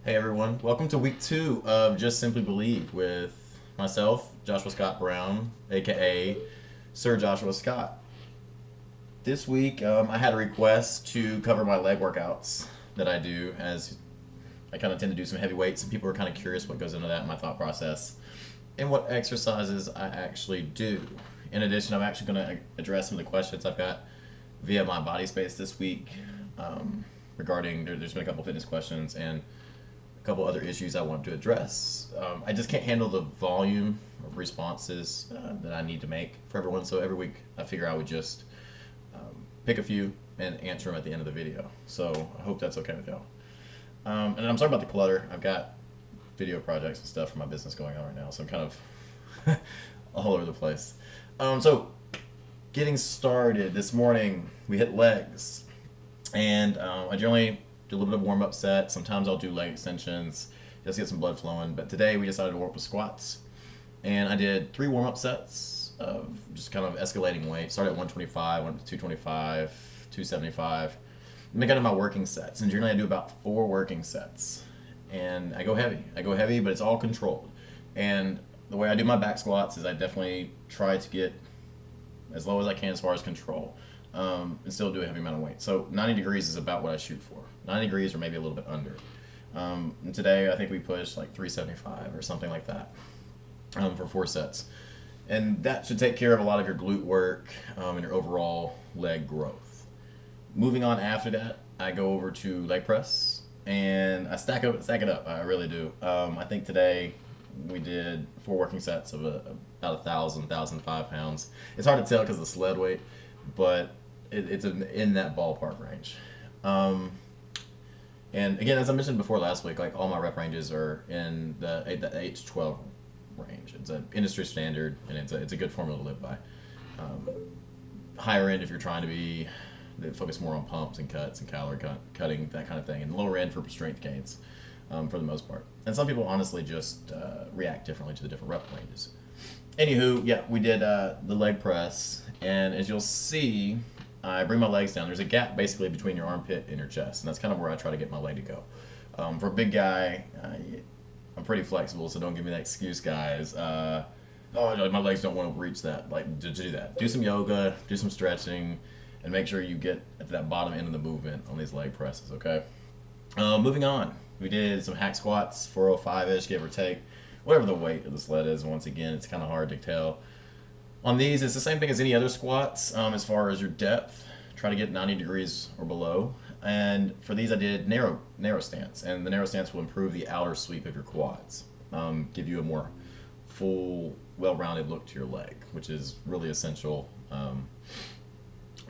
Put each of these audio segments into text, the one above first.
Hey everyone, welcome to week 2 of Just Simply Believe with myself, Joshua Scott Brown, aka Sir Joshua Scott. This week I had a request to cover my leg workouts that I do, as I kind of tend to do some heavy weights, and people are kind of curious what goes into that in my thought process and what exercises I actually do. In addition, I'm actually going to address some of the questions I've got via my body space this week regarding, there's been a couple fitness questions and a couple other issues I want to address. I just can't handle the volume of responses that I need to make for everyone, so every week I figure I would just pick a few and answer them at the end of the video. So I hope that's okay with y'all. And I'm sorry about the clutter. I've got video projects and stuff for my business going on right now, so I'm kind of all over the place. So getting started, this morning we hit legs, and I generally do a little bit of warm-up set. Sometimes I'll do leg extensions just to get some blood flowing, but today we decided to work with squats, and I did 3 warm-up sets of just kind of escalating weight. Started at 125, went to 225, 275, and then got into my working sets, and generally I do about 4 working sets, and I go heavy, but it's all controlled. And the way I do my back squats is I definitely try to get as low as I can as far as control, and still do a heavy amount of weight. So 90 degrees is about what I shoot for. 90 degrees or maybe a little bit under. And today I think we pushed like 375 or something like that for 4 sets. And that should take care of a lot of your glute work and your overall leg growth. Moving on after that, I go over to leg press, and I stack it up. I really do. I think today we did 4 working sets of about 1,005 pounds. It's hard to tell because of the sled weight, but it's in that ballpark range. And again, as I mentioned before last week, like all my rep ranges are in the 8 to 12 range. It's an industry standard, and it's a good formula to live by. Higher end if you're trying to be focus more on pumps and cuts and calorie cutting, that kind of thing, and lower end for strength gains for the most part. And some people honestly just react differently to the different rep ranges. Anywho, yeah, we did the leg press, and as you'll see, I bring my legs down. There's a gap basically between your armpit and your chest, and that's kind of where I try to get my leg to go. For a big guy, I'm pretty flexible, so don't give me that excuse, guys. Oh, my legs don't want to reach that. Like, to do that, do some yoga, do some stretching, and make sure you get at that bottom end of the movement on these leg presses, okay? Moving on, we did some hack squats, 405-ish, give or take, whatever the weight of the sled is. Once again, it's kind of hard to tell. On these, it's the same thing as any other squats as far as your depth. Try to get 90 degrees or below. And for these, I did narrow stance, and the narrow stance will improve the outer sweep of your quads, give you a more full, well-rounded look to your leg, which is really essential. A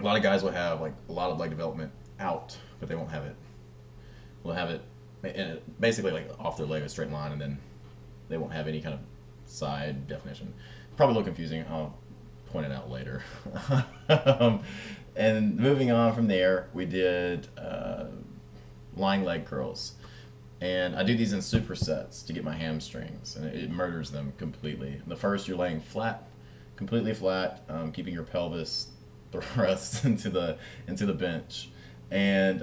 lot of guys will have like a lot of leg development out, but they won't have it. They'll have it basically like off their leg, a straight line, and then they won't have any kind of side definition. Probably a little confusing. I'll point it out later. And moving on from there, we did lying leg curls, and I do these in supersets to get my hamstrings, and it murders them completely. The first, you're laying flat, completely flat, keeping your pelvis thrust into the bench, and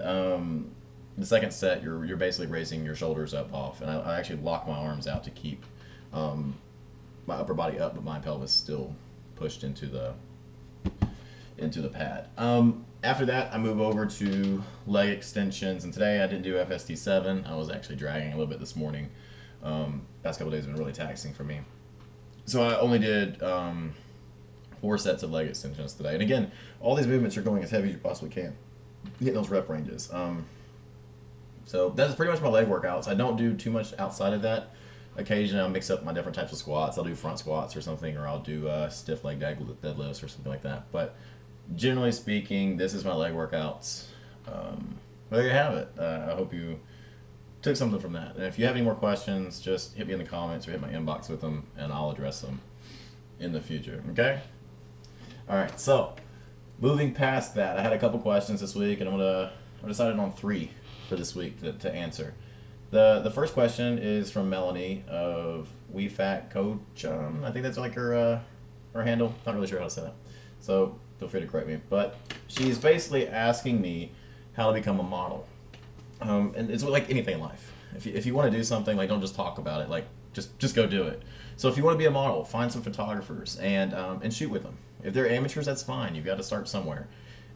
the second set, you're basically raising your shoulders up off, and I actually lock my arms out to keep my upper body up, but my pelvis still pushed into the pad. After that, I move over to leg extensions, and today I didn't do FST7. I was actually dragging a little bit this morning. Past couple days have been really taxing for me, so I only did 4 sets of leg extensions today. And again, all these movements are going as heavy as you possibly can, hitting those rep ranges. So that's pretty much my leg workouts. I don't do too much outside of that. Occasionally I'll mix up my different types of squats. I'll do front squats or something, or I'll do stiff leg deadlifts or something like that. But generally speaking, this is my leg workouts. There you have it. I hope you took something from that. And if you have any more questions, just hit me in the comments or hit my inbox with them, and I'll address them in the future. Okay? All right. So moving past that, I had a couple questions this week, and I decided on 3 for this week to answer. The first question is from Melanie of WeFatCoach. I think that's like her handle. Not really sure how to say that, so feel free to correct me. But she's basically asking me how to become a model. And it's like anything in life. If you want to do something, like, don't just talk about it. Like, just go do it. So if you want to be a model, find some photographers and shoot with them. If they're amateurs, that's fine. You've got to start somewhere,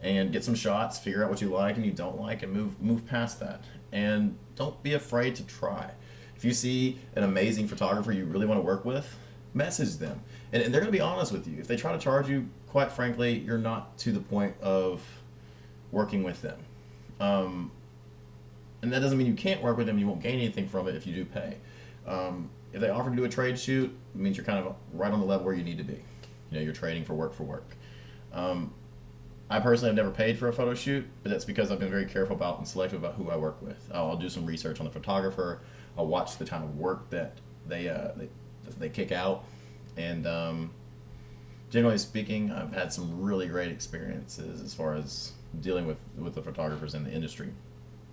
and get some shots. Figure out what you like and you don't like, and move past that. And don't be afraid to try. If you see an amazing photographer you really want to work with, message them, and they're going to be honest with you. If they try to charge you, quite frankly, you're not to the point of working with them. And that doesn't mean you can't work with them. You won't gain anything from it if you do pay. If they offer to do a trade shoot, it means you're kind of right on the level where you need to be. You're trading for work for work. I personally have never paid for a photo shoot, but that's because I've been very careful about and selective about who I work with. I'll do some research on the photographer. I'll watch the kind of work that they kick out, and generally speaking, I've had some really great experiences as far as dealing with the photographers in the industry.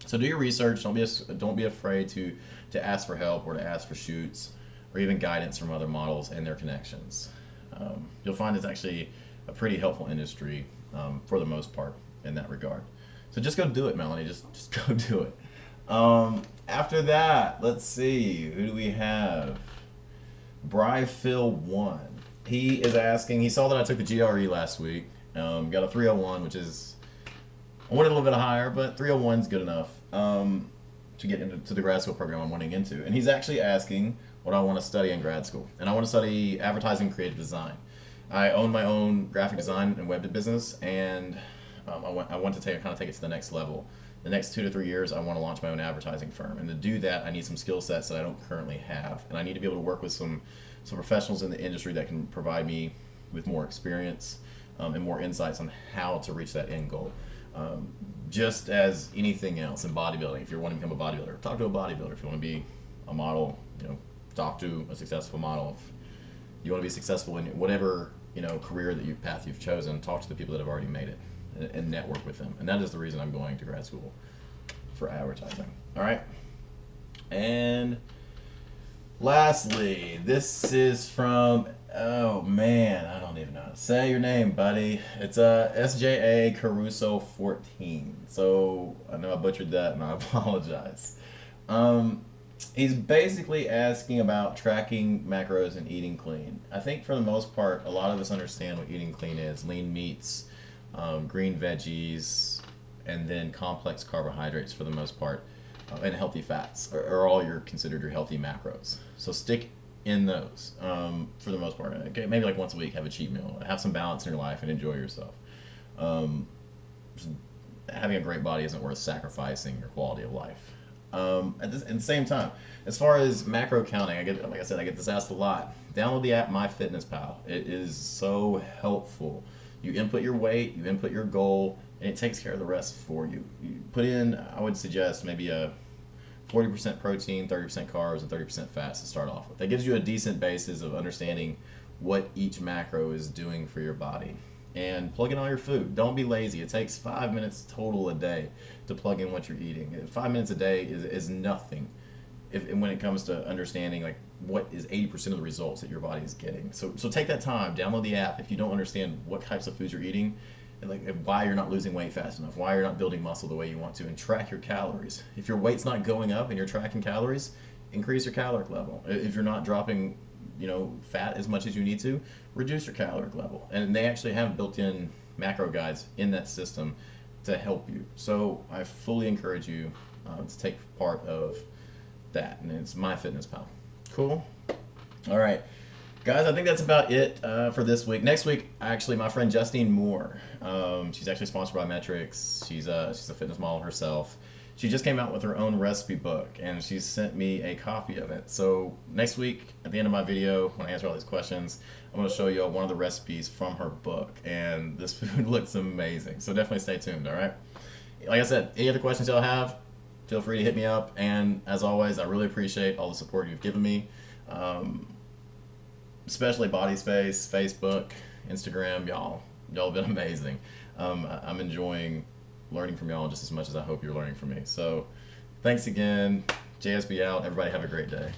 So do your research. Don't be afraid to ask for help or to ask for shoots or even guidance from other models and their connections. You'll find it's actually a pretty helpful industry for the most part in that regard. So just go do it, Melanie. Just go do it. After that, let's see, who do we have? Bryphil1. He is asking, he saw that I took the GRE last week. Got a 301, which is, I wanted a little bit higher, but 301 is good enough to get into the grad school program I'm wanting into. And he's actually asking what I want to study in grad school. And I want to study advertising and creative design. I own my own graphic design and web business, and I want to take it to the next level. The next 2 to 3 years, I want to launch my own advertising firm. And to do that, I need some skill sets that I don't currently have. And I need to be able to work with some professionals in the industry that can provide me with more experience and more insights on how to reach that end goal. Just as anything else in bodybuilding, if you're wanting to become a bodybuilder, talk to a bodybuilder. If you want to be a model, talk to a successful model. If you want to be successful in whatever career path you've chosen, talk to the people that have already made it and network with them. And that is the reason I'm going to grad school for advertising. All right. And lastly, this is from, oh man, I don't even know how to say your name, buddy. It's SJA Caruso 14. So I know I butchered that and I apologize. He's basically asking about tracking macros and eating clean. I think for the most part, a lot of us understand what eating clean is. Lean meats, green veggies, and then complex carbohydrates for the most part, and healthy fats are all considered your healthy macros. So stick in those for the most part. Okay, maybe like once a week, have a cheat meal, have some balance in your life, and enjoy yourself. Having a great body isn't worth sacrificing your quality of life. At the same time, as far as macro counting, I get this asked a lot. Download the app MyFitnessPal. It is so helpful. You input your weight, you input your goal, and it takes care of the rest for you. You put in, I would suggest maybe a 40% protein, 30% carbs, and 30% fats to start off with. That gives you a decent basis of understanding what each macro is doing for your body. And plug in all your food. Don't be lazy. It takes 5 minutes total a day to plug in what you're eating. 5 minutes a day is nothing when it comes to understanding like what is 80% of the results that your body is getting. So take that time, download the app if you don't understand what types of foods you're eating, and why you're not losing weight fast enough, why you're not building muscle the way you want to, and track your calories. If your weight's not going up and you're tracking calories, increase your caloric level. If you're not dropping fat as much as you need to, reduce your caloric level. And they actually have built-in macro guides in that system to help you. So I fully encourage you to take part of that, and it's MyFitnessPal. Cool. All right, guys, I think that's about it for this week. Next week, actually, my friend Justine Moore. She's actually sponsored by Metrics. She's a fitness model herself. She just came out with her own recipe book, and she sent me a copy of it. So next week, at the end of my video, when I answer all these questions, I'm going to show you one of the recipes from her book, and this food looks amazing. So definitely stay tuned, all right? Like I said, any other questions y'all have, feel free to hit me up. And as always, I really appreciate all the support you've given me, especially Body Space, Facebook, Instagram. Y'all have been amazing. I'm enjoying learning from y'all just as much as I hope you're learning from me. So thanks again. JSB out. Everybody have a great day.